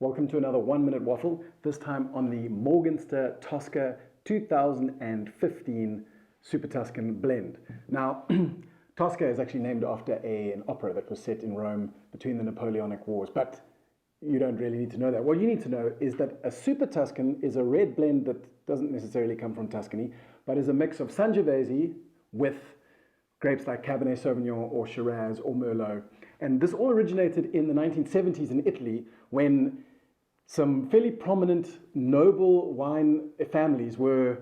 Welcome to another 1 minute waffle, this time on the Morgenster Tosca 2015 SuperTuscan blend. Now, Tosca is actually named after an opera that was set in Rome between the Napoleonic Wars, but you don't really need to know that. What you need to know is that a SuperTuscan is a red blend that doesn't necessarily come from Tuscany, but is a mix of Sangiovese with grapes like Cabernet Sauvignon or Shiraz or Merlot. And this all originated in the 1970s in Italy when some fairly prominent noble wine families were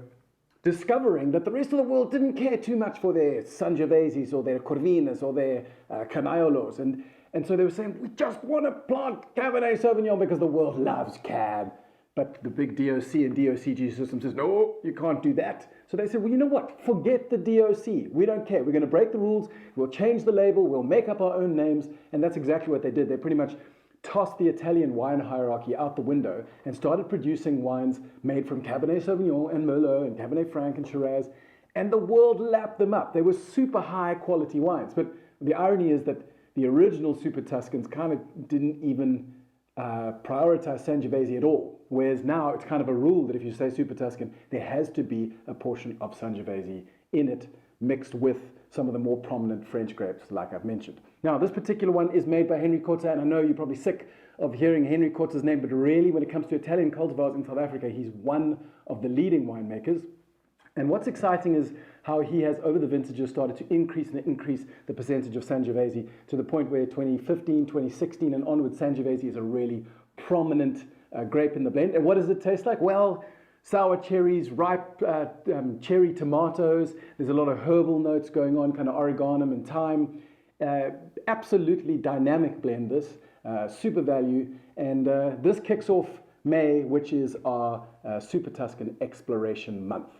discovering that the rest of the world didn't care too much for their Sangioveses or their Corvinas or their Canaiolos. And so they were saying, we just want to plant Cabernet Sauvignon because the world loves Cab. But the big DOC and DOCG system says, no, you can't do that. So they said, well, you know what? Forget the DOC. We don't care. We're going to break the rules. We'll change the label. We'll make up our own names. And that's exactly what they did. They pretty much tossed the Italian wine hierarchy out the window and started producing wines made from Cabernet Sauvignon and Merlot and Cabernet Franc and Shiraz. And the world lapped them up. They were super high quality wines. But the irony is that the original SuperTuscans kind of didn't even prioritize Sangiovese at all. Whereas now it's kind of a rule that if you say SuperTuscan, there has to be a portion of Sangiovese in it mixed with some of the more prominent French grapes, like I've mentioned. Now, this particular one is made by Henry Lotze, and I know you're probably sick of hearing Henry Lotze's name, but really, when it comes to Italian cultivars in South Africa, he's one of the leading winemakers. And what's exciting is how he has, over the vintages, started to increase the percentage of Sangiovese to the point where 2015, 2016 and onwards, Sangiovese is a really prominent grape in the blend. And what does it taste like? Well, sour cherries, ripe cherry tomatoes. There's a lot of herbal notes going on, kind of oregano and thyme. Absolutely dynamic blend this, super value. And this kicks off May, which is our SuperTuscan Exploration Month.